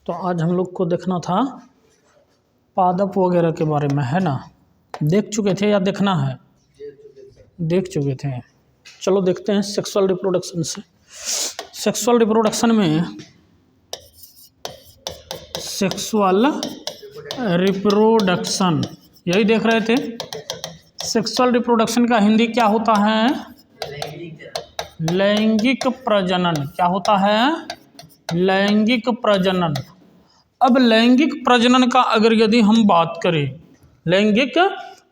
तो आज हम लोग को देखना था पादप वगैरह के बारे में, है ना। देख चुके थे या देखना है? देख चुके थे। चलो देखते हैं सेक्सुअल रिप्रोडक्शन से। सेक्सुअल रिप्रोडक्शन में सेक्सुअल रिप्रोडक्शन यही देख रहे थे। सेक्सुअल रिप्रोडक्शन का हिंदी क्या होता है? लैंगिक प्रजनन। क्या होता है? लैंगिक प्रजनन। अब लैंगिक प्रजनन का अगर यदि हम बात करें, लैंगिक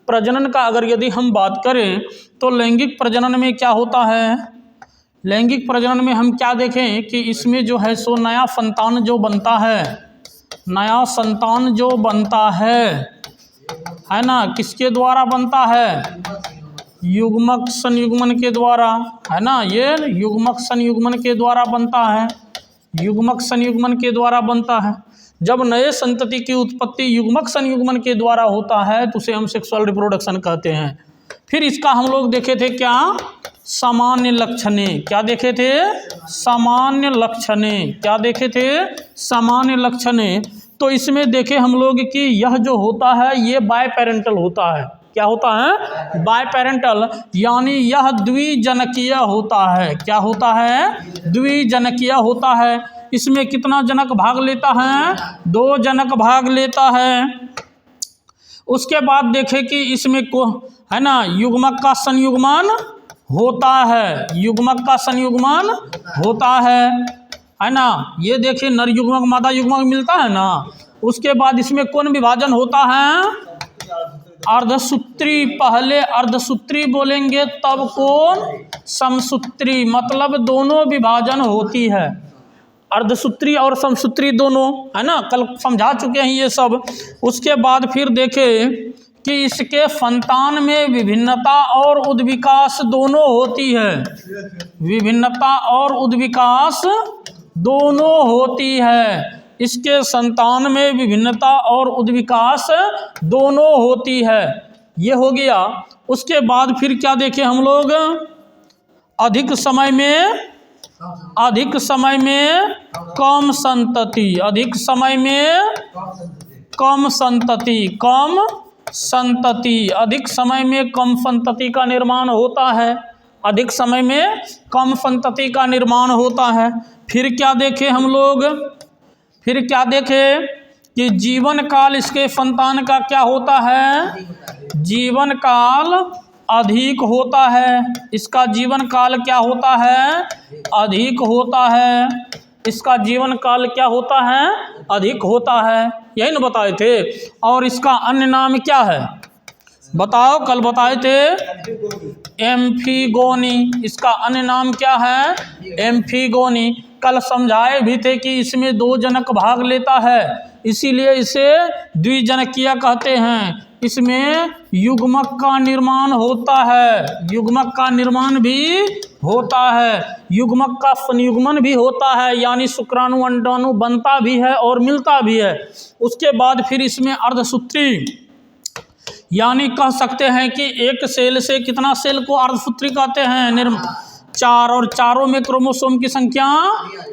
प्रजनन का अगर यदि हम बात करें तो लैंगिक प्रजनन में क्या होता है? लैंगिक प्रजनन में हम क्या देखें कि इसमें जो है सो नया संतान जो बनता है, नया संतान जो बनता है ना, किसके द्वारा बनता है? युग्मक संयुग्मन के द्वारा, है ना। ये युग्मक संयुग्मन के द्वारा बनता है, युग्मक संयुग्मन के द्वारा बनता है। जब नए संतति की उत्पत्ति युग्मक संयुग्मन के द्वारा होता है तो उसे हम सेक्सुअल रिप्रोडक्शन कहते हैं। फिर इसका हम लोग देखे थे क्या? सामान्य लक्षणे। क्या देखे थे? सामान्य लक्षणे। क्या देखे थे? सामान्य लक्षणे। तो इसमें देखे हम लोग कि यह जो होता है ये बायपेरेंटल होता है। क्या होता है? बायपेरेंटल, यानी यह द्विजनकीय होता है। क्या होता है? द्विजनकीय होता है। इसमें कितना जनक भाग लेता है? 2 जनक भाग लेता है। उसके बाद देखे कि इसमें को है ना युग्मक का संयुग्मन होता है, युग्मक का संयुग्मन होता है ना। ये देखिए नर युग्मक मादा युग्मक मिलता है ना। उसके बाद इसमें कौन विभाजन होता है? अर्धसूत्री। पहले अर्धसूत्री बोलेंगे तब कौन? समसूत्री। मतलब दोनों विभाजन होती है, अर्धसूत्री और समसूत्री दोनों, है ना। कल समझा चुके हैं ये सब। उसके बाद फिर देखें कि इसके संतान में विभिन्नता और उद्विकास दोनों होती है, विभिन्नता और उद्विकास दोनों होती है। इसके संतान में विभिन्नता और उद्विकास दोनों होती है। ये हो गया। उसके बाद फिर क्या देखें हम लोग? अधिक समय में कम संतति, अधिक समय में कम संतति, कम संतति, अधिक समय में कम संतति का निर्माण होता है, अधिक समय में कम संतति का निर्माण होता है। फिर क्या देखें हम लोग? फिर क्या देखें कि जीवन काल इसके संतान का क्या होता है? जीवन काल अधिक होता है। इसका जीवन काल क्या होता है? अधिक होता है। इसका जीवन काल क्या होता है? अधिक होता है। यही ना बताए थे। और इसका अन्य नाम क्या है? बताओ, कल बताए थे एम्फीगोनी। इसका अन्य नाम क्या है? एम्फीगोनी। कल समझाए भी थे कि इसमें 2 जनक भाग लेता है, इसीलिए इसे द्विजनकीय कहते हैं। इसमें युग्मक का निर्माण होता है, युग्मक का निर्माण भी होता है, युग्मक का संयुग्मन भी होता है, यानी शुक्राणु अंडाणु बनता भी है और मिलता भी है। उसके बाद फिर इसमें अर्धसूत्री, यानी कह सकते हैं कि एक सेल से कितना सेल को अर्धसूत्री कहते हैं? 4, और चारों में क्रोमोसोम की संख्या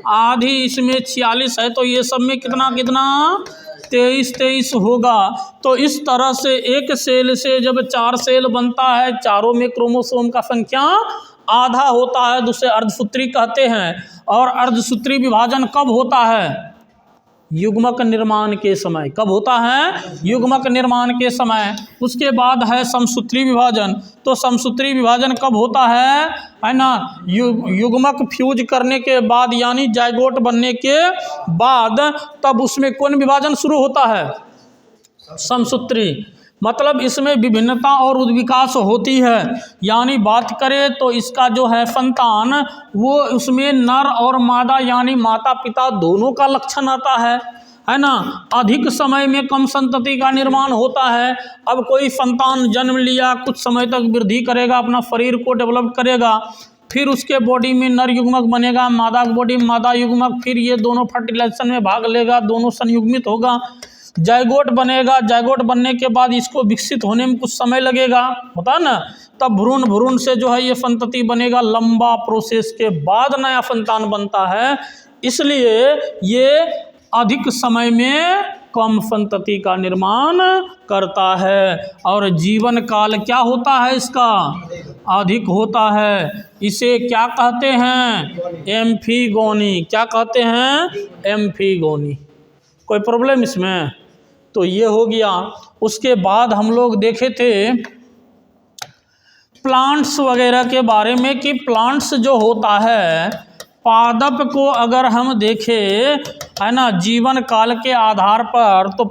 आधी, इसमें 46 है, तो ये सब में कितना 23 होगा। तो इस तरह से एक सेल से जब 4 सेल बनता है, चारों में क्रोमोसोम का संख्या आधा होता है, दूसरे अर्धसूत्री कहते हैं। और अर्धसूत्री विभाजन कब होता है? युग्मक निर्माण के समय। कब होता है? युग्मक निर्माण के समय। उसके बाद है समसूत्री विभाजन। तो समसूत्री विभाजन कब होता है ना? युग्मक फ्यूज करने के बाद, यानी जाइगोट बनने के बाद, तब उसमें कौन विभाजन शुरू होता है? समसूत्री। मतलब इसमें विभिन्नता और उद्विकास होती है। यानी बात करें तो इसका जो है संतान, वो उसमें नर और मादा यानी माता पिता दोनों का लक्षण आता है ना। अधिक समय में कम संतति का निर्माण होता है। अब कोई संतान जन्म लिया, कुछ समय तक वृद्धि करेगा, अपना शरीर को डेवलप करेगा, फिर उसके बॉडी में नर युग्मक बनेगा, मादा बॉडी में मादा युग्मक, फिर ये दोनों फर्टिलाइजेशन में भाग लेगा, दोनों संयुग्मित होगा, जाइगोट बनेगा। जाइगोट बनने के बाद इसको विकसित होने में कुछ समय लगेगा, होता है ना। तब भ्रूण से जो है ये संतति बनेगा। लंबा प्रोसेस के बाद नया संतान बनता है। इसलिए ये अधिक समय में कम संतति का निर्माण करता है। और जीवन काल क्या होता है इसका? अधिक होता है। इसे क्या कहते हैं? एम्फीगोनी। क्या कहते हैं? एम्फीगोनी। कोई प्रॉब्लम इसमें? तो ये हो गया। उसके बाद हम लोग देखे थे प्लांट्स वगैरह के बारे में कि प्लांट्स जो होता है, पादप को अगर हम देखें, है ना, जीवन काल के आधार पर, तो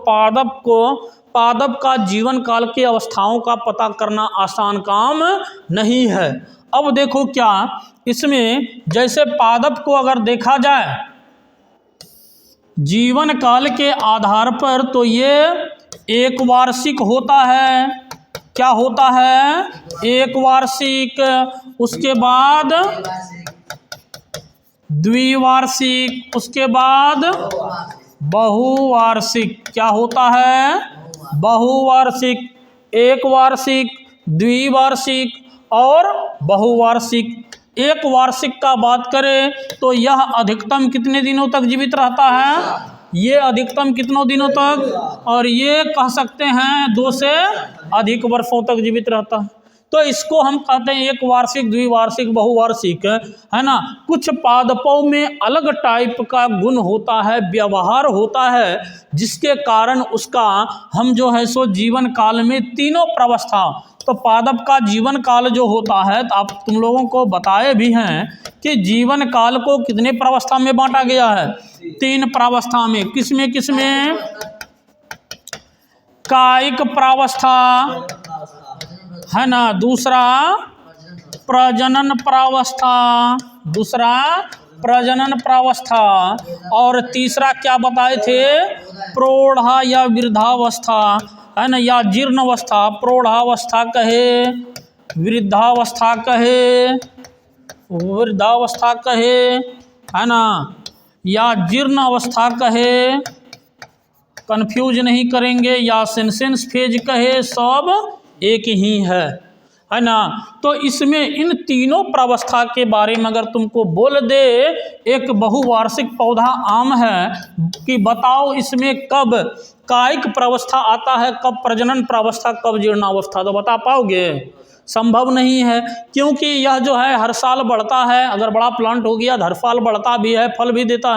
पादप का जीवन काल की अवस्थाओं का पता करना आसान काम नहीं है। अब देखो क्या इसमें, जैसे पादप को अगर देखा जाए जीवन काल के आधार पर, तो ये एक वार्षिक होता है। क्या होता है? एक वार्षिक। उसके बाद द्विवार्षिक, उसके बाद बहुवार्षिक। क्या होता है? बहुवार्षिक। एक वार्षिक, द्विवार्षिक और बहुवार्षिक। एक वार्षिक का बात करें तो यह अधिकतम कितने दिनों तक जीवित रहता है? ये अधिकतम कितनों दिनों तक? और ये कह सकते हैं 2 से अधिक वर्षों तक जीवित रहता है। तो इसको हम कहते हैं एक वार्षिक, द्विवार्षिक, बहुवार्षिक, है ना। कुछ पादपों में अलग टाइप का गुण होता है, व्यवहार होता है, जिसके कारण उसका हम जो है सो जीवन काल में तीनों प्रावस्था, तो पादप का जीवन काल जो होता है, तो आप तुम लोगों को बताए भी हैं कि जीवन काल को कितने प्रावस्था में बांटा गया है? 3 प्रावस्था में। किसमें किसमें? कायिक प्रावस्था, है ना, दूसरा प्रजनन प्रावस्था, दूसरा प्रजनन प्रावस्था, और तीसरा क्या बताए थे? प्रौढ़ा या वृद्धावस्था, है ना, या जीर्णावस्था। प्रौढ़ावस्था कहे, वृद्धावस्था कहे, वृद्धावस्था कहे, है ना, या जीर्ण अवस्था कहे, कंफ्यूज नहीं करेंगे, या सेंसेंस फेज कहे, सब एक ही है ना। तो इसमें इन तीनों प्रावस्था के बारे में अगर तुमको बोल दे, एक बहुवार्षिक पौधा आम है, कि बताओ इसमें कब कायिक प्रावस्था आता है, कब प्रजनन प्रावस्था, कब जीर्णावस्था, तो बता पाओगे? संभव नहीं है, क्योंकि यह जो है हर साल बढ़ता है। अगर बड़ा प्लांट हो गया, हर साल बढ़ता भी है, फल भी देता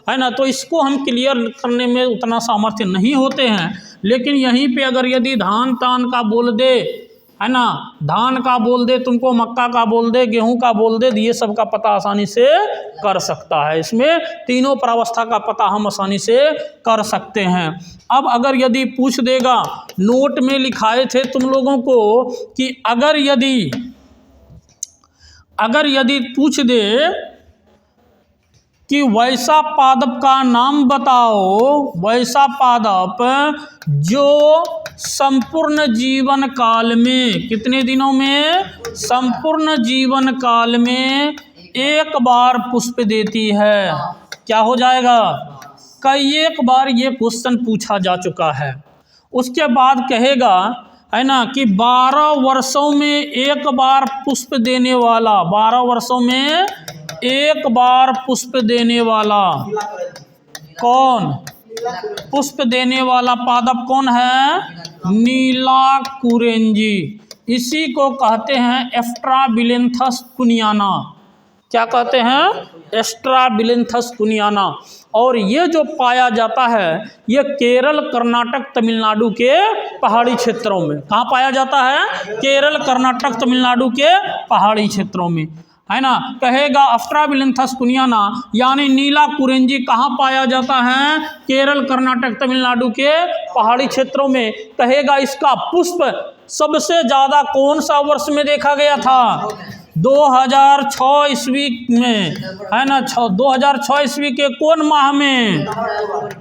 है ना। तो इसको हम क्लियर करने में उतना सामर्थ्य नहीं होते हैं। लेकिन यहीं पे अगर यदि धान तान का बोल दे, है ना, धान का बोल दे, तुमको मक्का का बोल दे, गेहूं का बोल दे, ये सब का पता आसानी से कर सकता है। इसमें तीनों प्रावस्था का पता हम आसानी से कर सकते हैं। अब अगर यदि पूछ देगा, नोट में लिखाए थे तुम लोगों को कि अगर यदि पूछ दे कि वैसा पादप का नाम बताओ, वैसा पादप जो संपूर्ण जीवन काल में, कितने दिनों में? संपूर्ण जीवन काल में एक बार पुष्प देती है। क्या हो जाएगा? कई एक बार ये क्वेश्चन पूछा जा चुका है। उसके बाद कहेगा, है ना, कि 12 वर्षों में एक बार पुष्प देने वाला, 12 वर्षों में एक बार पुष्प देने वाला कौन? पुष्प देने वाला पादप कौन है? नीला कुरेंजी। इसी को कहते हैं एस्ट्राबिलेंथस कुनियाना। क्या कहते हैं? एस्ट्राबिलेंथस कुनियाना। और ये जो पाया जाता है, ये केरल, कर्नाटक, तमिलनाडु के पहाड़ी क्षेत्रों में। कहाँ पाया जाता है? केरल, कर्नाटक, तमिलनाडु के पहाड़ी क्षेत्रों में, है ना। कहेगा एस्ट्राबिलेंथस कुनियाना यानी नीला कुरेंजी कहाँ पाया जाता है? केरल, कर्नाटक, तमिलनाडु के पहाड़ी क्षेत्रों में। कहेगा इसका पुष्प सबसे ज़्यादा कौन सा वर्ष में देखा गया था? 2006 ईस्वी में, है ना। 2006 ईस्वी के कौन माह में?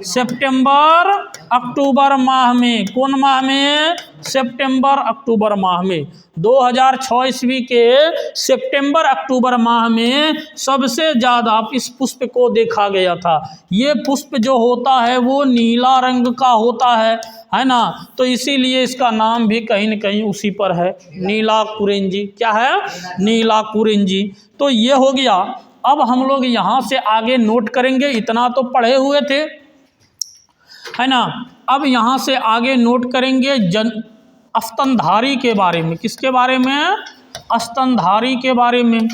सितंबर अक्टूबर माह में। कौन माह में? सितंबर अक्टूबर माह में। 2006 ईस्वी के सितंबर अक्टूबर माह में सबसे ज़्यादा इस पुष्प को देखा गया था। ये पुष्प जो होता है वो नीला रंग का होता है ना। तो इसीलिए इसका नाम भी कहीं न कहीं उसी पर है, नीला कुरेंजी। क्या है? नीला कुरेंजी। तो ये हो गया। अब हम लोग यहाँ से आगे नोट करेंगे, इतना तो पढ़े हुए थे, है ना। अब यहाँ से आगे नोट करेंगे स्तनधारी के बारे में। किसके बारे में? स्तनधारी के बारे में,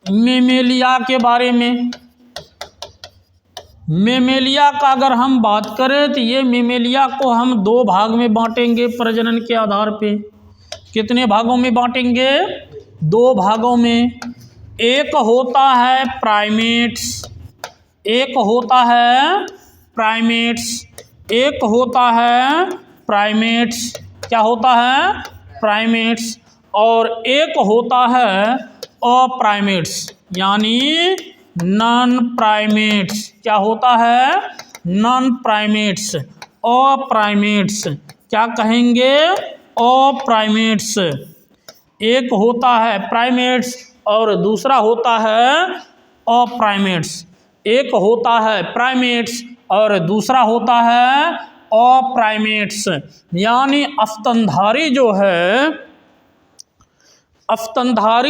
मेमेलिया के बारे में। मेमेलिया का अगर हम बात करें तो ये मेमेलिया को हम दो भाग में बांटेंगे प्रजनन के आधार पे। कितने भागों में बांटेंगे? दो भागों में। एक होता है प्राइमेट्स, एक होता है प्राइमेट्स, एक होता है प्राइमेट्स। क्या होता है? प्राइमेट्स। और एक होता है अप्राइमेट्स, यानी नॉन प्राइमेट्स। क्या होता है? नॉन प्राइमेट्स, अप्राइमेट्स। क्या कहेंगे? अप्राइमेट्स। एक होता है प्राइमेट्स और दूसरा होता है अप्राइमेट्स। एक होता है प्राइमेट्स और दूसरा होता है अप्राइमेट्स। यानी स्तनधारी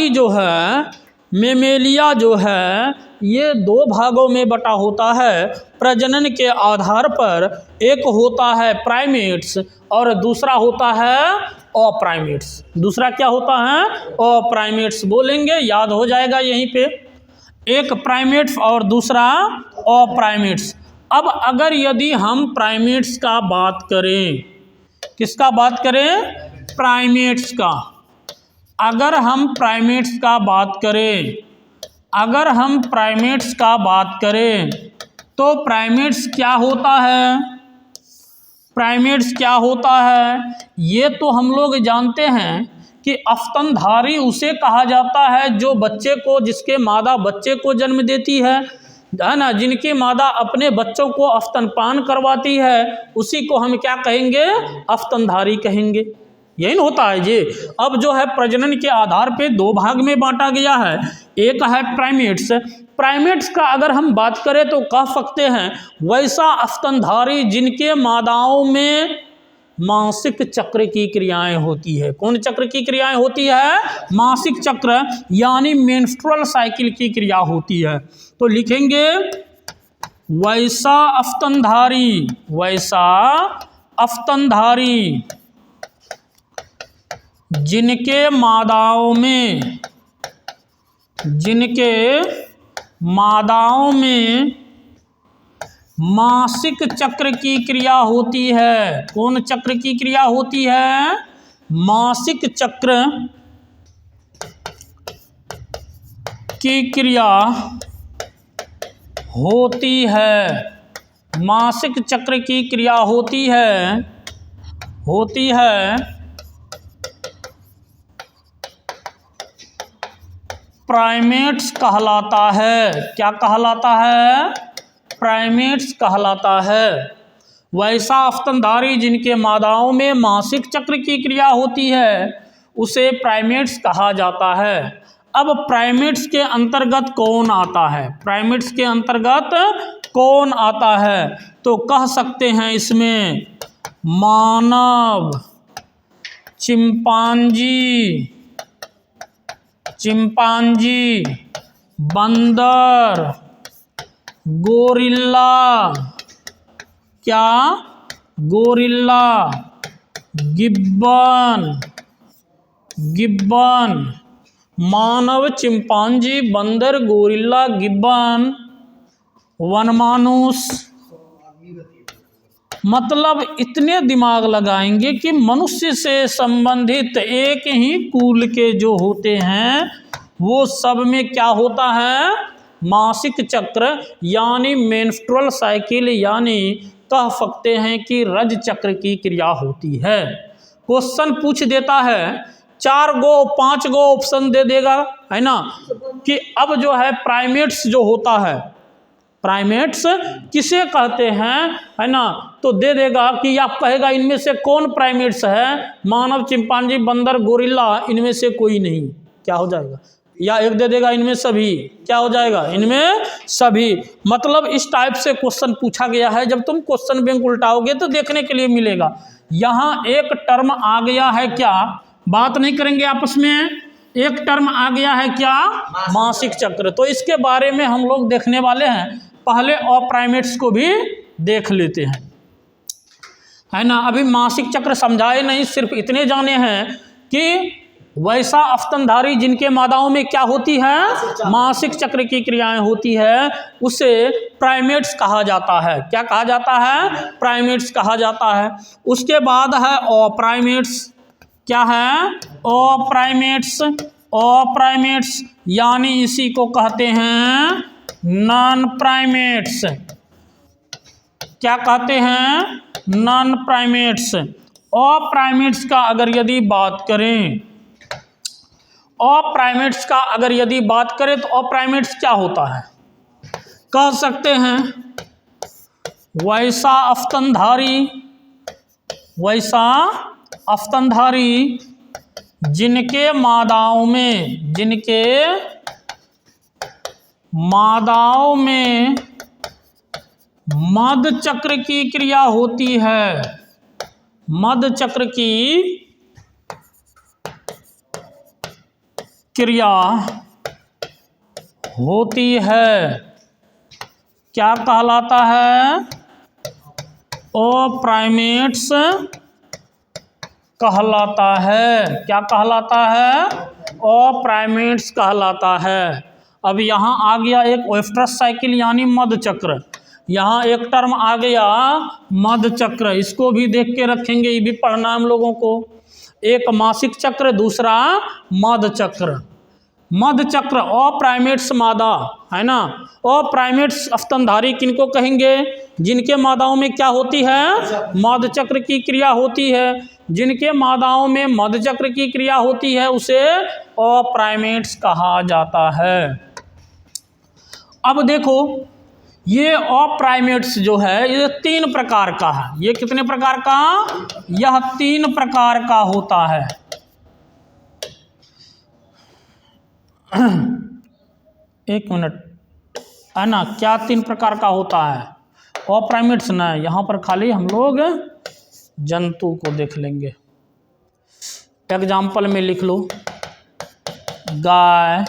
जो है मेमेलिया जो है, ये दो भागों में बटा होता है प्रजनन के आधार पर। एक होता है प्राइमेट्स और दूसरा होता है अप्राइमेट्स। दूसरा क्या होता है? अप्राइमेट्स। बोलेंगे, याद हो जाएगा यहीं पे। एक प्राइमेट्स और दूसरा अप्राइमेट्स। अब अगर यदि हम प्राइमेट्स का बात करें, किसका बात करें? प्राइमेट्स का। अगर हम प्राइमेट्स का बात करें, अगर हम प्राइमेट्स का बात करें तो प्राइमेट्स क्या होता है? प्राइमेट्स क्या होता है? ये तो हम लोग जानते हैं कि स्तनधारी उसे कहा जाता है जो बच्चे को, जिसके मादा बच्चे को जन्म देती है ना, जिनकी मादा अपने बच्चों को स्तनपान करवाती है, उसी को हम क्या कहेंगे? स्तनधारी कहेंगे। यही न होता है जी। अब जो है प्रजनन के आधार पे दो भाग में बांटा गया है। एक है प्राइमेट्स। प्राइमेट्स का अगर हम बात करें तो कह सकते हैं वैसा स्तनधारी जिनके मादाओं में मासिक चक्र की क्रियाएं होती है। कौन चक्र की क्रियाएं होती है? मासिक चक्र, यानी मेंस्ट्रुअल साइकिल की क्रिया होती है। तो लिखेंगे वैसा स्तनधारी, वैसा स्तनधारी जिनके मादाओं में मासिक चक्र की क्रिया होती है। कौन चक्र की क्रिया होती है? मासिक चक्र की क्रिया होती है। मासिक चक्र की क्रिया होती है प्राइमेट्स कहलाता है। क्या कहलाता है? प्राइमेट्स कहलाता है। वैसा स्तनधारी जिनके मादाओं में मासिक चक्र की क्रिया होती है उसे प्राइमेट्स कहा जाता है। अब प्राइमेट्स के अंतर्गत कौन आता है? प्राइमेट्स के अंतर्गत कौन आता है? तो कह सकते हैं इसमें मानव, चिंपांजी, बंदर, गोरिल्ला, क्या? गोरिल्ला, गिब्बन, मानव, चिंपांजी, बंदर, गोरिल्ला, गिब्बन, वनमानुष। मतलब इतने दिमाग लगाएंगे कि मनुष्य से संबंधित एक ही कुल के जो होते हैं वो सब में क्या होता है? मासिक चक्र, यानी मेंस्ट्रुअल साइकिल, यानी कह सकते हैं कि रज चक्र की क्रिया होती है। क्वेश्चन पूछ देता है, 4 गो 5 गो ऑप्शन दे देगा, है ना, कि अब जो है प्राइमेट्स जो होता है, प्राइमेट्स किसे कहते हैं, है ना, तो दे देगा कि आप कहेगा इनमें से कौन प्राइमेट्स है? मानव, चिंपांजी, बंदर, गोरिल्ला, इनमें से कोई नहीं। क्या हो जाएगा? या एक दे देगा इनमें सभी। क्या हो जाएगा? इनमें सभी। मतलब इस टाइप से क्वेश्चन पूछा गया है। जब तुम क्वेश्चन बैंक उल्टाओगे तो देखने के लिए मिलेगा। यहाँ एक टर्म आ गया है, क्या बात नहीं करेंगे आपस में? एक टर्म आ गया है, क्या? मासिक चक्र। तो इसके बारे में हम लोग देखने वाले हैं। पहले अप्राइमेट्स को भी देख लेते हैं, है ना। अभी मासिक चक्र समझाए नहीं, सिर्फ इतने जाने हैं कि वैसा अफ्तनधारी जिनके मादाओं में क्या होती है, मासिक चक्र की क्रियाएं होती है, उसे प्राइमेट्स कहा जाता है। क्या कहा जाता है, प्राइमेट्स कहा जाता है। उसके बाद है अप्राइमेट्स। क्या है, अप्राइमेट्स। अप्राइमेट्स यानी इसी को कहते हैं नॉन प्राइमेट्स। क्या कहते हैं, नॉन प्राइमेट्स। अप्राइमेट्स का अगर यदि बात करें, अप्राइमेट्स का अगर यदि बात करें तो अप्राइमेट्स क्या होता है, कह सकते हैं वैसा अफ्तनधारी, वैसा अफ्तनधारी जिनके मादाओं में, जिनके मादाओं में मध चक्र की क्रिया होती है, मध चक्र की क्रिया होती है, क्या कहलाता है, अप्राइमेट्स कहलाता है। क्या कहलाता है, अप्राइमेट्स कहलाता है। अब यहाँ आ गया एक वेफ्टरस साइकिल यानी मध चक्र, यहाँ एक टर्म आ गया मध चक्र, इसको भी देख के रखेंगे, ये भी पढ़ना हम लोगों को। एक मासिक चक्र, दूसरा मध चक्र। मध चक्र अप्राइमेट्स मादा, है ना। अप्राइमेट्स अफ्तनधारी किनको कहेंगे, जिनके मादाओं में क्या होती है, मध चक्र की क्रिया होती है। जिनके मादाओं में मध चक्र की क्रिया होती है उसे अप्राइमेट्स कहा जाता है। अब देखो ये अप्राइमेट्स जो है ये 3 प्रकार का है। ये कितने प्रकार का, यह 3 प्रकार का होता है। एक मिनट, है ना, क्या 3 प्रकार का होता है, अप्राइमेट्स ना, यहाँ पर खाली हम लोग जंतु को देख लेंगे। एग्जाम्पल में लिख लो, गाय,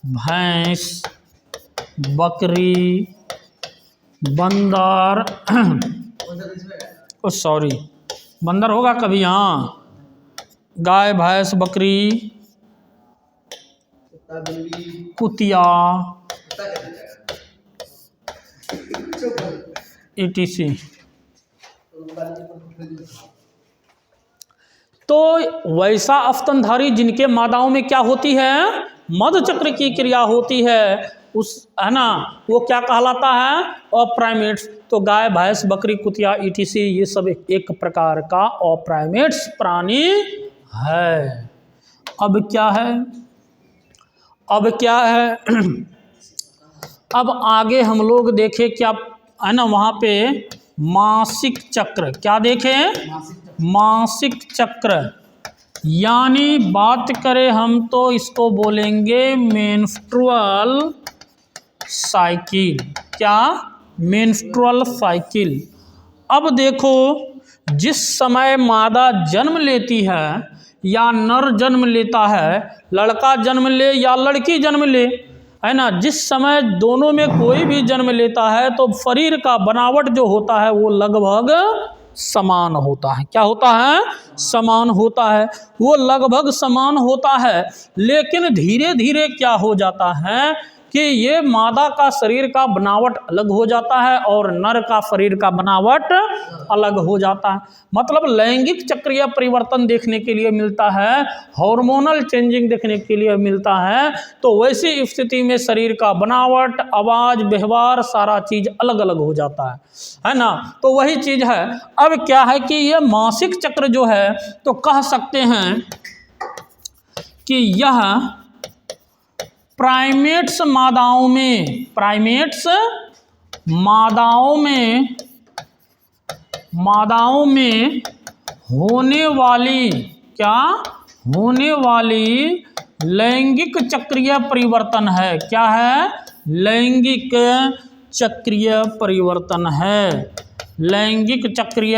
भैंस, बकरी, बंदर, सॉरी बंदर होगा कभी, हाँ, गाय, भैंस, बकरी, कुतिया, etc। तो वैसा अफ्तनधारी जिनके मादाओं में क्या होती है, मध चक्र की क्रिया होती है, उस, है ना, वो क्या कहलाता है, अप्राइमेट्स। तो गाय, भैंस, बकरी, कुतिया, etc ये सब एक प्रकार का अप्राइमेट्स प्राणी है। अब क्या है, अब क्या है अब आगे हम लोग देखें क्या, है ना, वहाँ पे मासिक चक्र, क्या देखें, मासिक चक्र, यानी बात करें हम तो इसको बोलेंगे मेंस्ट्रुअल साइकिल। क्या, मेंस्ट्रुअल साइकिल। अब देखो जिस समय मादा जन्म लेती है या नर जन्म लेता है, लड़का जन्म ले या लड़की जन्म ले, है ना, जिस समय दोनों में कोई भी जन्म लेता है तो शरीर का बनावट जो होता है वो लगभग समान होता है। क्या होता है, समान होता है, वो लगभग समान होता है। लेकिन धीरे धीरे क्या हो जाता है कि ये मादा का शरीर का बनावट अलग हो जाता है और नर का शरीर का बनावट अलग हो जाता है। मतलब लैंगिक चक्रीय परिवर्तन देखने के लिए मिलता है, हार्मोनल चेंजिंग देखने के लिए मिलता है। तो वैसी स्थिति में शरीर का बनावट, आवाज़, व्यवहार, सारा चीज़ अलग अलग हो जाता है ना। तो वही चीज़ है। अब क्या है कि ये मासिक चक्र जो है तो कह सकते हैं कि यह प्राइमेट्स मादाओं में, प्राइमेट्स मादाओं में होने वाली, क्या, होने वाली लैंगिक चक्रीय परिवर्तन है। क्या है, लैंगिक चक्रीय परिवर्तन है, लैंगिक चक्रीय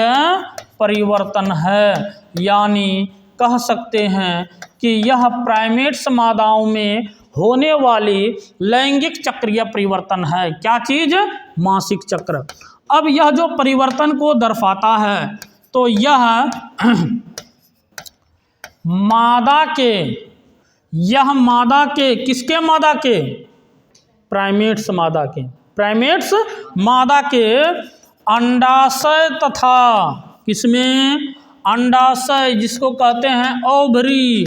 परिवर्तन है। यानी कह सकते हैं कि यह प्राइमेट्स मादाओं में होने वाली लैंगिक चक्रीय परिवर्तन है। क्या चीज, मासिक चक्र। अब यह जो परिवर्तन को दर्शाता है तो यह मादा के किसके मादा के? प्राइमेट्स मादा के, प्राइमेट्स मादा के अंडाशय तथा किसमें? अंडाशय जिसको कहते हैं ओवरी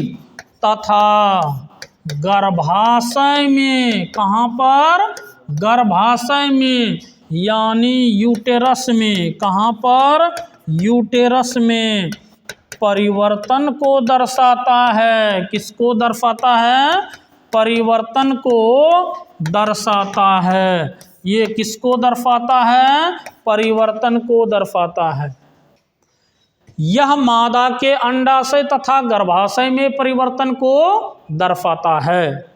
तथा गर्भाशय में। कहाँ पर? गर्भाशय में यानी यूटेरस में। कहाँ पर? यूटेरस में परिवर्तन को दर्शाता है। किसको दर्शाता है? परिवर्तन को दर्शाता है। ये किसको दर्शाता है? परिवर्तन को दर्शाता है। यह मादा के अंडाशय तथा गर्भाशय में परिवर्तन को दर्शाता है।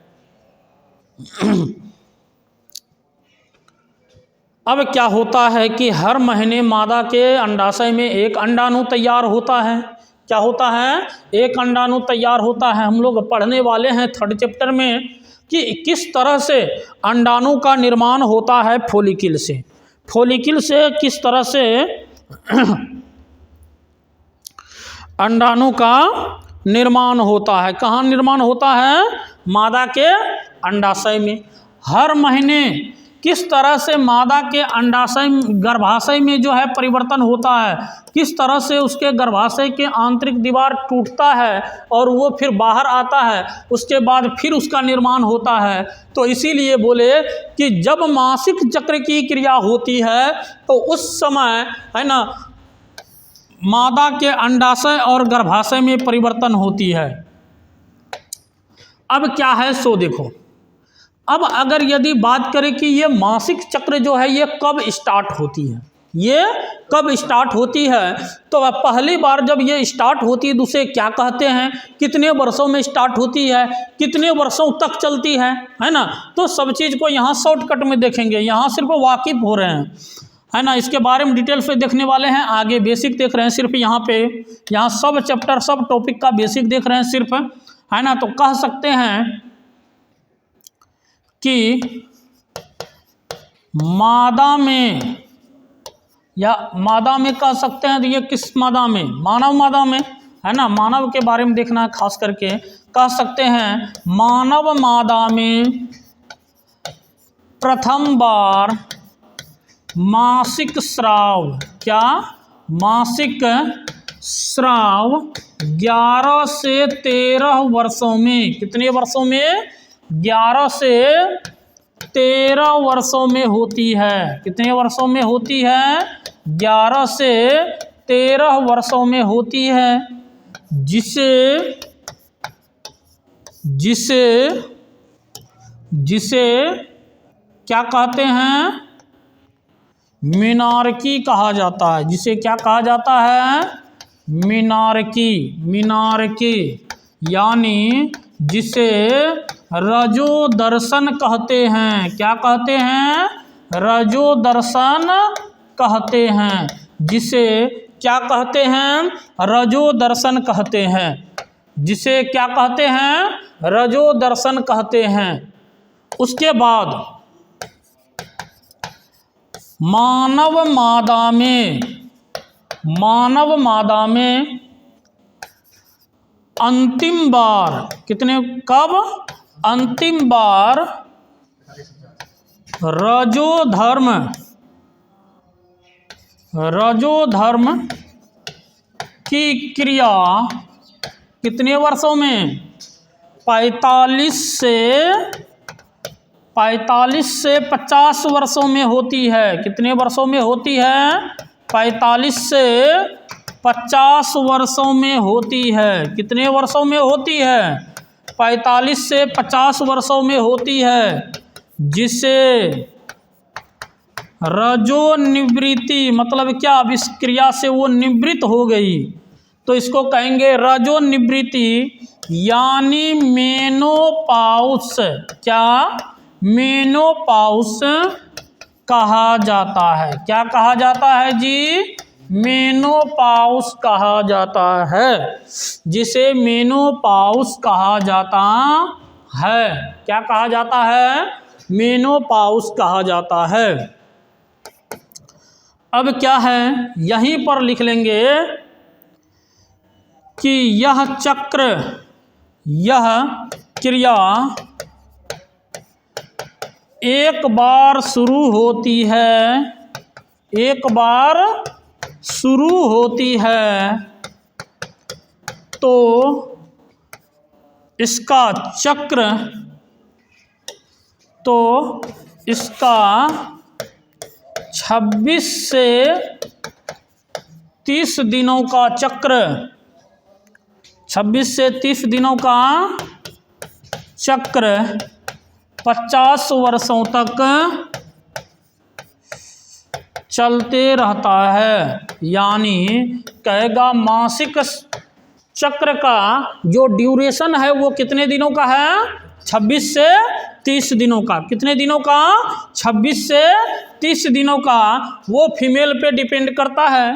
अब क्या होता है कि हर महीने मादा के अंडाशय में एक अंडाणु तैयार होता है। क्या होता है? एक अंडाणु तैयार होता है। हम लोग पढ़ने वाले हैं 3rd चैप्टर में कि किस तरह से अंडाणु का निर्माण होता है फॉलिकल से। फॉलिकल से किस तरह से अंडाणु का निर्माण होता है। कहाँ निर्माण होता है? मादा के अंडाशय में। हर महीने किस तरह से मादा के अंडाशय गर्भाशय में जो है परिवर्तन होता है, किस तरह से उसके गर्भाशय के आंतरिक दीवार टूटता है और वो फिर बाहर आता है, उसके बाद फिर उसका निर्माण होता है। तो इसीलिए बोले कि जब मासिक चक्र की क्रिया होती है तो उस समय है ना मादा के अंडाशय और गर्भाशय में परिवर्तन होती है। अब क्या है सो देखो, अब अगर यदि बात करें कि ये मासिक चक्र जो है ये कब स्टार्ट होती है, ये कब स्टार्ट होती है, तो पहली बार जब ये स्टार्ट होती है तो उसे क्या कहते हैं, कितने वर्षों में स्टार्ट होती है, कितने वर्षों तक चलती है ना। तो सब चीज़ को यहाँ शॉर्टकट में देखेंगे, यहाँ सिर्फ वाकिफ हो रहे हैं है ना। इसके बारे में डिटेल से देखने वाले हैं, आगे बेसिक देख रहे हैं सिर्फ यहाँ पे, यहाँ सब चैप्टर सब टॉपिक का बेसिक देख रहे हैं सिर्फ, है ना। तो कह सकते हैं कि मादा में, या मादा में कह सकते हैं तो ये किस मादा में, मानव मादा में, है ना। मानव के बारे में देखना है खास करके, कह सकते हैं मानव मादा में प्रथम बार मासिक स्राव, क्या मासिक स्राव 11 से 13 वर्षों में, कितने वर्षों में, 11 से 13 वर्षों में होती है। कितने वर्षों में होती है? 11 से 13 वर्षों में होती है, जिसे जिसे जिसे क्या कहते हैं, मिनार्की कहा जाता है। जिसे क्या कहा जाता है? मिनार्की, मिनार्की यानी जिसे रजो दर्शन कहते हैं। क्या कहते हैं? रजो दर्शन कहते हैं। जिसे क्या कहते हैं? रजो दर्शन कहते हैं। जिसे क्या कहते हैं? रजो दर्शन कहते हैं। उसके बाद मानव मादा में, मानव मादा में अंतिम बार, कितने, कब, अंतिम बार रजोधर्म, रजोधर्म की क्रिया कितने वर्षों में? 45 से 50 वर्षों में होती है। कितने वर्षों में होती है? 45 से 50 वर्षों में होती है। कितने वर्षों में होती है? 45 से 50 वर्षों में होती है, जिसे रजो निवृत्ति, मतलब क्या, अब इस क्रिया से वो निवृत्त हो गई तो इसको कहेंगे रजो निवृत्ति, यानी मेनोपाउस। क्या? मेनोपाउस कहा जाता है। क्या कहा जाता है जी? मेनोपाउस कहा जाता है, जिसे मेनोपाउस कहा जाता है। क्या कहा जाता है? मेनोपाउस कहा जाता है। अब क्या है, यहीं पर लिख लेंगे कि यह चक्र, यह क्रिया एक बार शुरू होती है, एक बार शुरू होती है तो इसका चक्र, तो इसका 26 से 30 दिनों का चक्र, 26 से 30 दिनों का चक्र 50 वर्षों तक चलते रहता है। यानी कहेगा मासिक चक्र का जो ड्यूरेशन है वो कितने दिनों का है, 26 से 30 दिनों का। कितने दिनों का, 26 से 30 दिनों का। वो फीमेल पे डिपेंड करता है,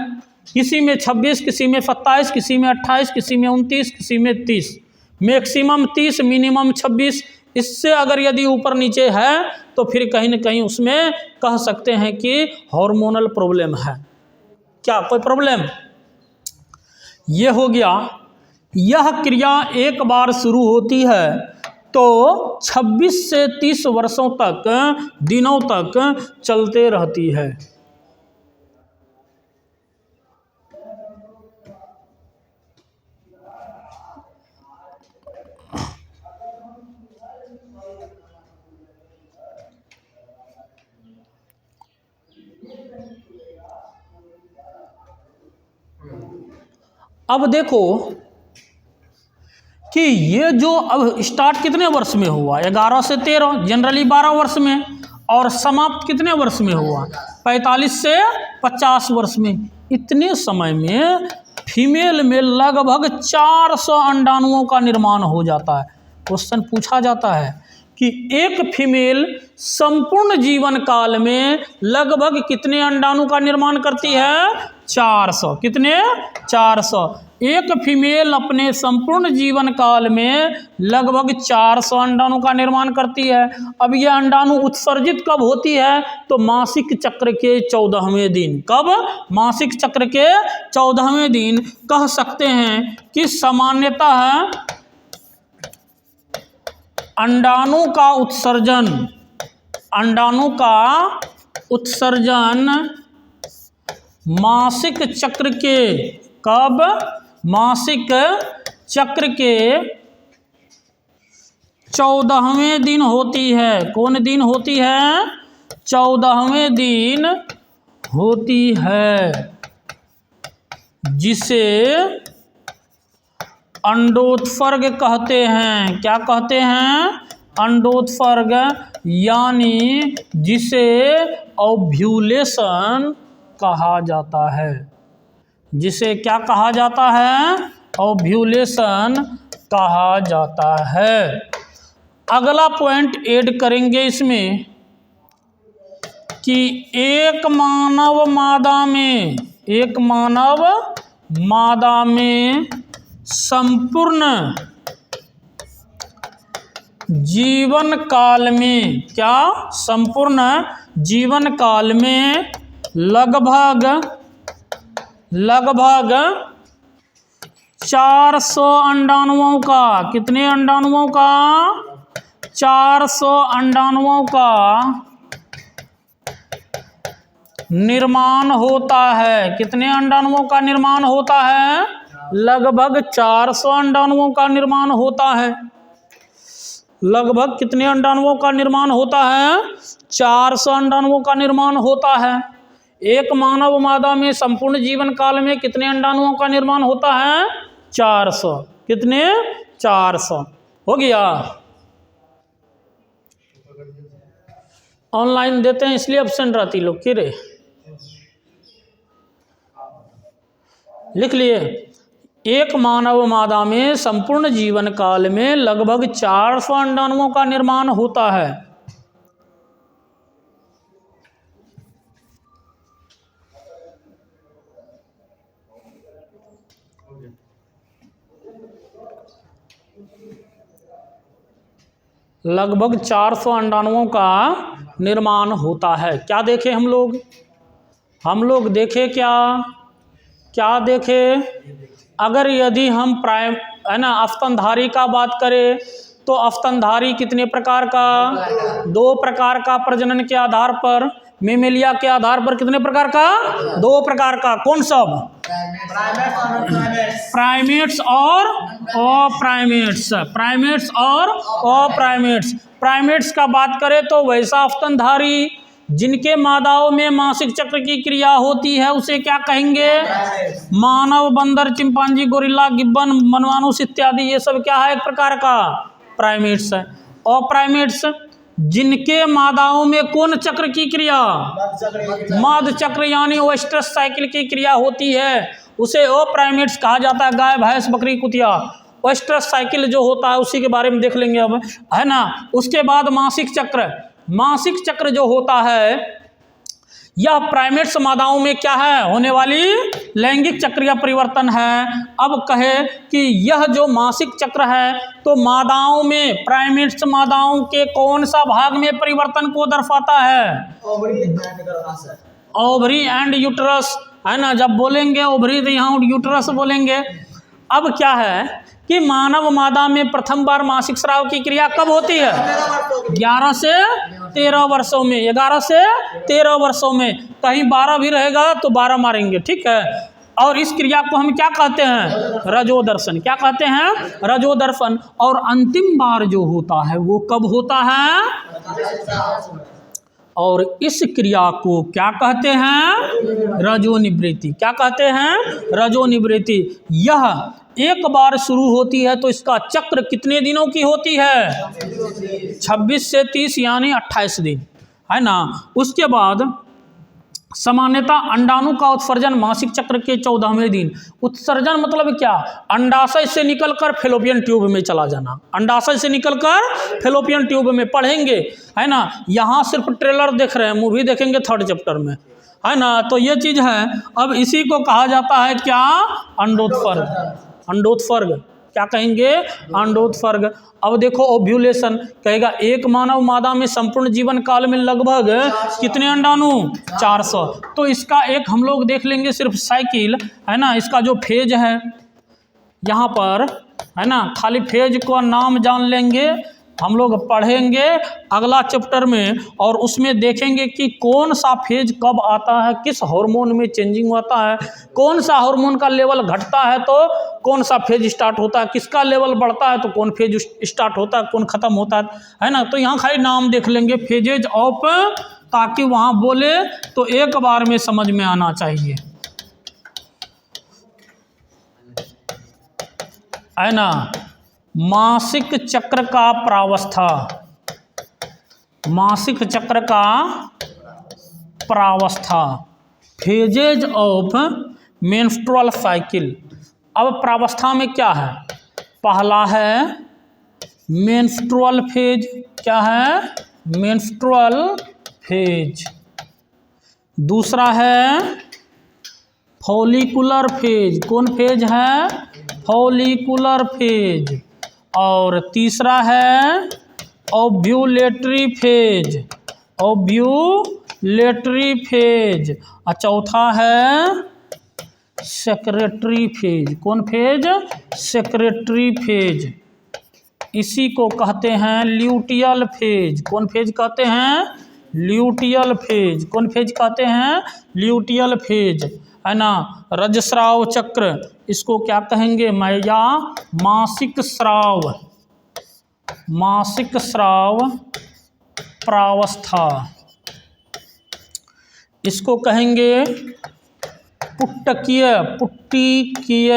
किसी में 26, किसी में 27, किसी में 28, किसी में 29, किसी में 30, मैक्सिमम 30, मिनिमम 26। इससे अगर यदि ऊपर नीचे है तो फिर कहीं ना कहीं उसमें कह सकते हैं कि हार्मोनल प्रॉब्लम है। क्या कोई प्रॉब्लम? ये हो गया। यह क्रिया एक बार शुरू होती है तो 26 से 30 वर्षों तक, दिनों तक चलते रहती है। अब देखो कि ये जो अब स्टार्ट कितने वर्ष में हुआ, 11 से 13, जनरली 12 वर्ष में, और समाप्त कितने वर्ष में हुआ, 45 से 50 वर्ष में। इतने समय में फीमेल में लगभग 400 अंडाणुओं का निर्माण हो जाता है। क्वेश्चन पूछा जाता है कि एक फीमेल संपूर्ण जीवन काल में लगभग कितने अंडाणु का निर्माण करती है, 400। कितने, 400। एक फीमेल अपने संपूर्ण जीवन काल में लगभग 400 अंडाणु का निर्माण करती है। अब यह अंडाणु उत्सर्जित कब होती है, तो मासिक चक्र के 14वें दिन। कब? मासिक चक्र के 14वें दिन। कह सकते हैं कि सामान्यतः अंडाणु का उत्सर्जन, अंडाणु का उत्सर्जन मासिक चक्र के, कब? मासिक चक्र के 14वें दिन होती है। कौन दिन होती है? 14वें दिन होती है, जिसे अंडोत्सर्ग कहते हैं। क्या कहते हैं? अंडोत्सर्ग, यानी जिसे ओव्यूलेशन कहा जाता है। जिसे क्या कहा जाता है? ओव्यूलेशन कहा जाता है। अगला पॉइंट ऐड करेंगे इसमें कि एक मानव मादा में संपूर्ण जीवन काल में, क्या? संपूर्ण जीवन काल में लगभग 400 अंडाणुओं का, कितने अंडाणुओं का? 400 अंडाणुओं का निर्माण होता है। कितने अंडाणुओं का निर्माण होता है? लगभग 400 अंडाणुओं का निर्माण होता है। लगभग कितने अंडाणुओं का निर्माण होता है? 400 अंडाणुओं का निर्माण होता है। एक मानव मादा में संपूर्ण जीवन काल में कितने अंडाणुओं का निर्माण होता है? 400। कितने? 400। हो गया। ऑनलाइन देते हैं इसलिए एब्सेंट रहती लोग की रे। लिख लिए, एक मानव मादा में संपूर्ण जीवन काल में लगभग 400 अंडाणुओं का निर्माण होता है। लगभग 400 अंडाणुओं का निर्माण होता है। क्या देखे हम लोग? हम लोग देखे क्या क्या देखे, अगर यदि हम है ना अस्तनधारी का बात करें तो अस्तनधारी कितने प्रकार का, 2 प्रकार का, प्रजनन के आधार पर, मेमेलिया के आधार पर कितने प्रकार का, 2 प्रकार का। कौन सब, प्राइमेट्स और अप्राइमेट्स, प्राइमेट्स और अप्राइमेट्स। प्राइमेट्स का बात करें तो वैसा स्तनधारी जिनके मादाओं में मासिक चक्र की क्रिया होती है उसे क्या कहेंगे, मानव, बंदर, चिंपांजी, गोरिल्ला, गिब्बन, मनमानुष इत्यादि, ये सब क्या है, एक प्रकार का प्राइमेट्स है। अप्राइमेट्स जिनके मादाओं में कौन चक्र की क्रिया, मध चक्र यानी ओएस्ट्रस साइकिल की क्रिया होती है, उसे अप्राइमेट्स कहा जाता है। गाय, भैंस, बकरी, कुतिया, ओएस्ट्रस साइकिल जो होता है उसी के बारे में देख लेंगे अब, है ना। उसके बाद मासिक चक्र, मासिक चक्र जो होता है यह प्राइमेट्स मादाओं में क्या है, होने वाली लैंगिक चक्रीय परिवर्तन है। अब कहे कि यह जो मासिक चक्र है तो मादाओं में, प्राइमेट्स मादाओं के कौन सा भाग में परिवर्तन को दर्शाता है, ओवरी एंड यूट्रस, है ना। जब बोलेंगे ओवरी तो यहाँ यूट्रस बोलेंगे। अब क्या है कि मानव मादा में प्रथम बार मासिक स्राव की क्रिया कब होती है, 11 से 13 वर्षों में, 11 से 13 वर्षों में, कहीं 12 भी रहेगा तो 12 मारेंगे, ठीक है। और इस क्रिया को हम क्या कहते हैं, रजोदर्शन, क्या कहते हैं, रजोदर्शन। और अंतिम बार जो होता है वो कब होता है, और इस क्रिया को क्या कहते हैं, रजोनिवृत्ति। क्या कहते हैं, रजोनिवृत्ति। यह एक बार शुरू होती है तो इसका चक्र कितने दिनों की होती है, 26 से 30 यानी 28 दिन, है ना। उसके बाद सामान्यतः अंडाणु का उत्सर्जन मासिक चक्र के 14वें दिन। उत्सर्जन मतलब क्या, अंडाशय से निकलकर फेलोपियन ट्यूब में चला जाना, अंडाशय से निकलकर फेलोपियन ट्यूब में, पढ़ेंगे, है ना। यहाँ सिर्फ ट्रेलर देख रहे हैं, मूवी देखेंगे 3rd चैप्टर में, है ना। तो ये चीज़ है। अब इसी को कहा जाता है क्या, अंडोत्सर्ग, अंडोत्सर्ग, क्या कहेंगे, अंडोत्सर्ग। अब देखो ओव्यूलेशन, कहेगा एक मानव मादा में संपूर्ण जीवन काल में लगभग कितने अंडाणु, 400। तो इसका एक हम लोग देख लेंगे सिर्फ साइकिल, है ना। इसका जो फेज है यहाँ पर, है ना, खाली फेज को नाम जान लेंगे, हम लोग पढ़ेंगे अगला चैप्टर में, और उसमें देखेंगे कि कौन सा फेज कब आता है, किस हार्मोन में चेंजिंग होता है, कौन सा हार्मोन का लेवल घटता है तो कौन सा फेज स्टार्ट होता है, किसका लेवल बढ़ता है तो कौन फेज स्टार्ट होता है, कौन खत्म होता है ना। तो यहाँ खाली नाम देख लेंगे फेजेज ऑफ, ताकि वहाँ बोले तो एक बार में समझ में आना चाहिए, है ना। मासिक चक्र का प्रावस्था, मासिक चक्र का प्रावस्था, फेजेज ऑफ मेंस्ट्रुअल साइकिल। अब प्रावस्था में क्या है, पहला है मेंस्ट्रुअल फेज, क्या है, मेंस्ट्रुअल फेज। दूसरा है फॉलिकुलर फेज, कौन फेज है, फॉलिकुलर फेज। और तीसरा है ओव्यूलेटरी फेज, ओव्यूलेटरी फेज। और चौथा है सेक्रेटरी फेज, कौन फेज, सेक्रेटरी फेज। इसी को कहते हैं ल्यूटियल फेज, कौन फेज कहते हैं, ल्यूटियल फेज, कौन फेज कहते हैं, ल्यूटियल फेज, है ना। रजस्राव चक्र, इसको क्या कहेंगे, या मासिक स्राव, मासिक स्राव प्रावस्था, इसको कहेंगे पुट्टकीय, पुट्टिकीय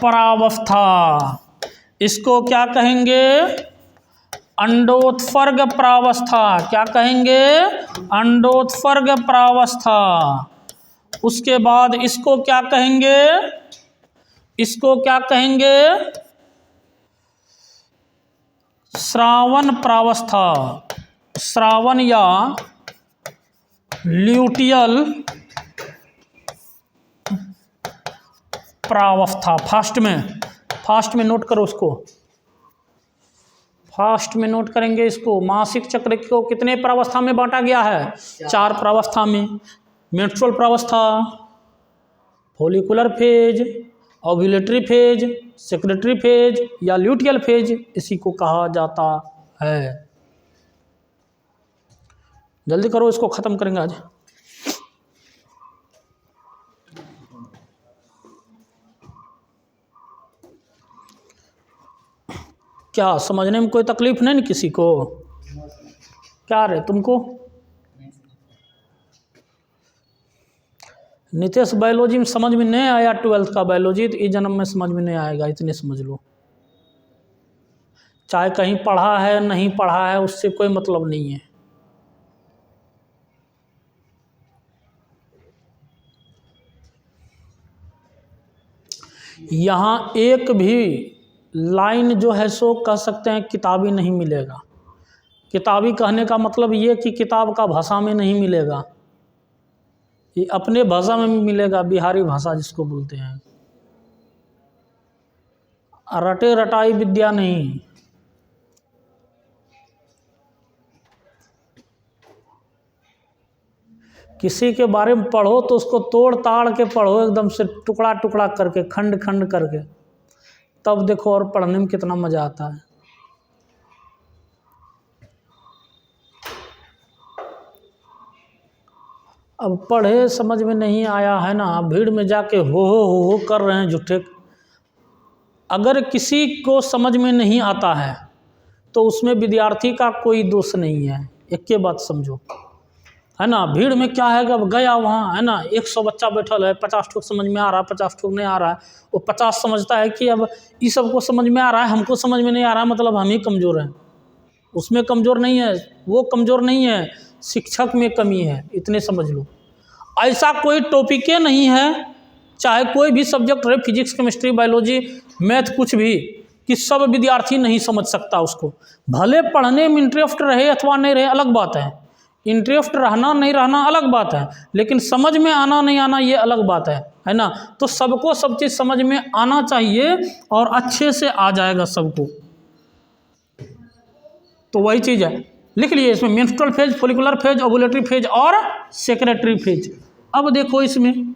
प्रावस्था, इसको क्या कहेंगे, अंडोत्सर्ग प्रावस्था, क्या कहेंगे, अंडोत्सर्ग प्रावस्था। उसके बाद इसको क्या कहेंगे, इसको क्या कहेंगे, श्रावण प्रावस्था, श्रावण या ल्यूटियल प्रावस्था। फास्ट में नोट करो उसको, फास्ट में नोट करेंगे इसको। मासिक चक्र को कितने प्रावस्था में बांटा गया है? 4 प्रावस्था में। मेंस्ट्रुअल प्रावस्था, follicular phase, ovulatory phase, secretory phase या ल्यूटियल फेज, इसी को कहा जाता है। जल्दी करो, इसको खत्म करेंगे आज। क्या समझने में कोई तकलीफ नहीं ना किसी को? क्या रे तुमको? नितेश बायोलॉजी में समझ में नहीं आया, 12th का बायोलॉजी, तो इस जन्म में समझ में नहीं आएगा, इतने समझ लो। चाहे कहीं पढ़ा है नहीं पढ़ा है, उससे कोई मतलब नहीं है। यहाँ एक भी लाइन जो है सो कह सकते हैं किताबी नहीं मिलेगा। किताबी कहने का मतलब ये कि किताब का भाषा में नहीं मिलेगा, ये अपने भाषा में मिलेगा, बिहारी भाषा जिसको बोलते हैं। रटे रटाई विद्या नहीं। किसी के बारे में पढ़ो तो उसको तोड़ ताड़ के पढ़ो, एकदम से टुकड़ा टुकड़ा करके, खंड खंड करके, तब देखो और पढ़ने में कितना मजा आता है। अब पढ़े समझ में नहीं आया है ना, भीड़ में जाके हो कर रहे हैं झूठे। अगर किसी को समझ में नहीं आता है तो उसमें विद्यार्थी का कोई दोष नहीं है, एक के बात समझो, है ना। भीड़ में क्या है कि अब गया वहाँ, है ना, 100 बच्चा बैठल है, 50 ठोक समझ में आ रहा है, 50 ठोक नहीं आ रहा है। वो 50 समझता है कि अब इस सबको समझ में आ रहा है, हमको समझ में नहीं आ रहा है, मतलब हम ही कमज़ोर हैं। उसमें कमज़ोर नहीं है, वो कमज़ोर नहीं है, शिक्षक में कमी है, इतने समझ लो। ऐसा कोई टॉपिक नहीं है, चाहे कोई भी सब्जेक्ट रहे, फिजिक्स, केमिस्ट्री, बायोलॉजी, मैथ, कुछ भी, कि सब विद्यार्थी नहीं समझ सकता उसको। भले पढ़ने में इंटरेस्ट रहे अथवा नहीं रहे, अलग बात है। इंटरेस्ट रहना नहीं रहना अलग बात है, लेकिन समझ में आना नहीं आना ये अलग बात है ना। तो सबको सब चीज़ समझ में आना चाहिए और अच्छे से आ जाएगा सबको। तो वही चीज़ है, लिख लिए इसमें menstrual phase, follicular phase, ovulatory phase और सेक्रेटरी फेज। अब देखो इसमें,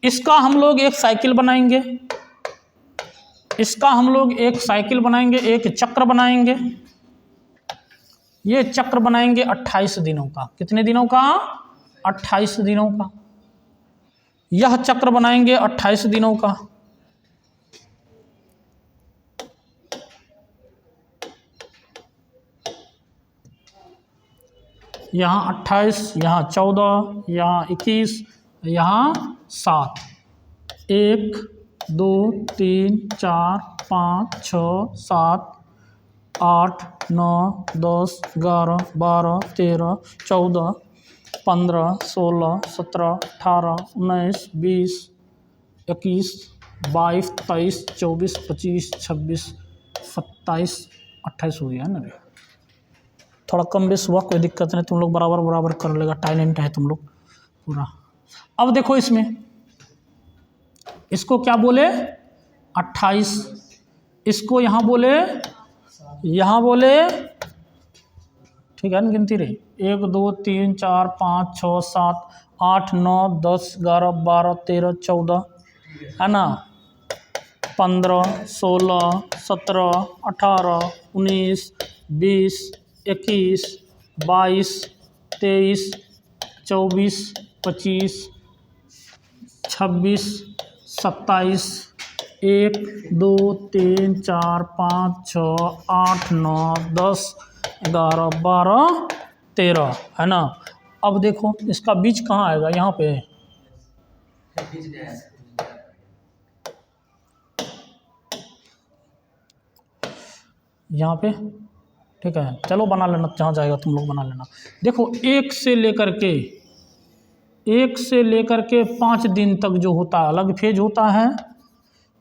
इसका हम लोग एक साइकिल बनाएंगे, इसका हम लोग एक साइकिल बनाएंगे, एक चक्र बनाएंगे। ये चक्र बनाएंगे 28 दिनों का। कितने दिनों का? 28 दिनों का। यह चक्र बनाएंगे 28 दिनों का। यहाँ 28, यहाँ 14, यहाँ 21, यहाँ 7। 1 2 3 4 5 6 7 8 9 10 11 12 13 14 15 16 17 18 19 20 21 22 23 24 25 26 27 28 हो गया ना। थोड़ा कम बेस हुआ, कोई दिक्कत नहीं, तुम लोग बराबर बराबर कर लेगा, टैलेंट है तुम लोग पूरा। अब देखो इसमें, इसको क्या बोले? 28। इसको यहाँ बोले, यहाँ बोले, ठीक है ना, गिनती रही, 1 2 3 4 5 6 7 8 9 10 11 12 13 14, है ना, 15 16 17 18 19 20 21 22 23 24 25 26 27 1 2 3 4 5 6 8 9 10 11 12 13, है ना। अब देखो इसका बीज कहाँ आएगा? यहाँ पे यहाँ पे, ठीक है। चलो बना लेना, जहाँ जाएगा तुम लोग बना लेना। देखो 1 से लेकर के 5 दिन तक जो होता है अलग फेज होता है,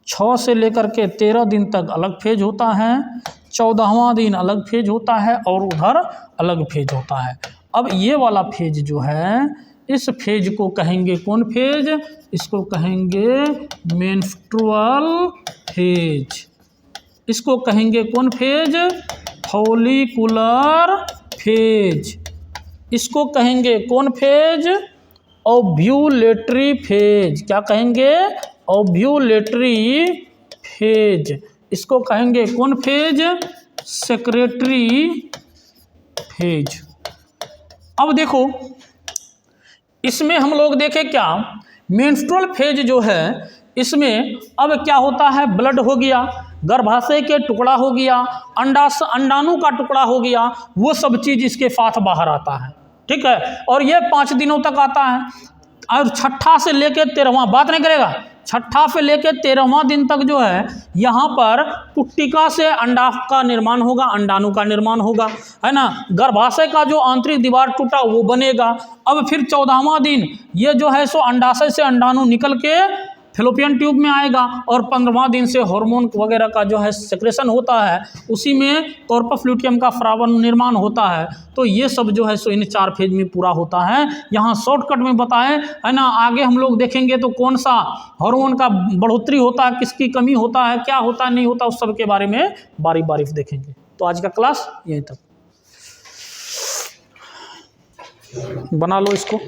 6 से लेकर के 13 दिन तक अलग फेज होता है, 14वां दिन अलग फेज होता है और उधर अलग फेज होता है। अब ये वाला फेज जो है, इस फेज को कहेंगे कौन फेज? इसको कहेंगे मेंस्ट्रुअल फेज। इसको कहेंगे कौन फेज? फॉलिकुलर फेज, इसको कहेंगे कौन फेज? Ovulatory phase. क्या कहेंगे? Ovulatory phase. इसको कहेंगे कौन फेज? Secretory phase. अब देखो इसमें हम लोग देखें क्या, मेंस्ट्रुअल फेज जो है इसमें अब क्या होता है, ब्लड हो गया, गर्भाशय के टुकड़ा हो गया, अंडाणु का टुकड़ा हो गया, वो सब चीज इसके साथ बाहर आता है, ठीक है। और ये 5 दिनों तक आता है। और छठा से लेकर 13वां, बात नहीं करेगा, छठा से लेकर 13वां दिन तक जो है यहाँ पर पुट्टिका से अंडा का निर्माण होगा, अंडाणु का निर्माण होगा, है ना। गर्भाशय का जो आंतरिक दीवार टूटा वो बनेगा। अब फिर 14वां दिन ये जो है सो अंडाशय से अंडाणु निकल के फैलोपियन ट्यूब में आएगा, और 15वां दिन से हार्मोन वगैरह का जो है सेक्रेशन होता है, उसी में कॉर्पस ल्यूटियम का स्रावन निर्माण होता है। तो ये सब जो है सो इन 4 फेज में पूरा होता है। यहाँ शॉर्टकट में बताएं, है ना। आगे हम लोग देखेंगे तो कौन सा हार्मोन का बढ़ोतरी होता है, किसकी कमी होता है, क्या होता है नहीं होता, उस सब के बारे में बारी बारी देखेंगे। तो आज का क्लास यहीं तक, बना लो इसको।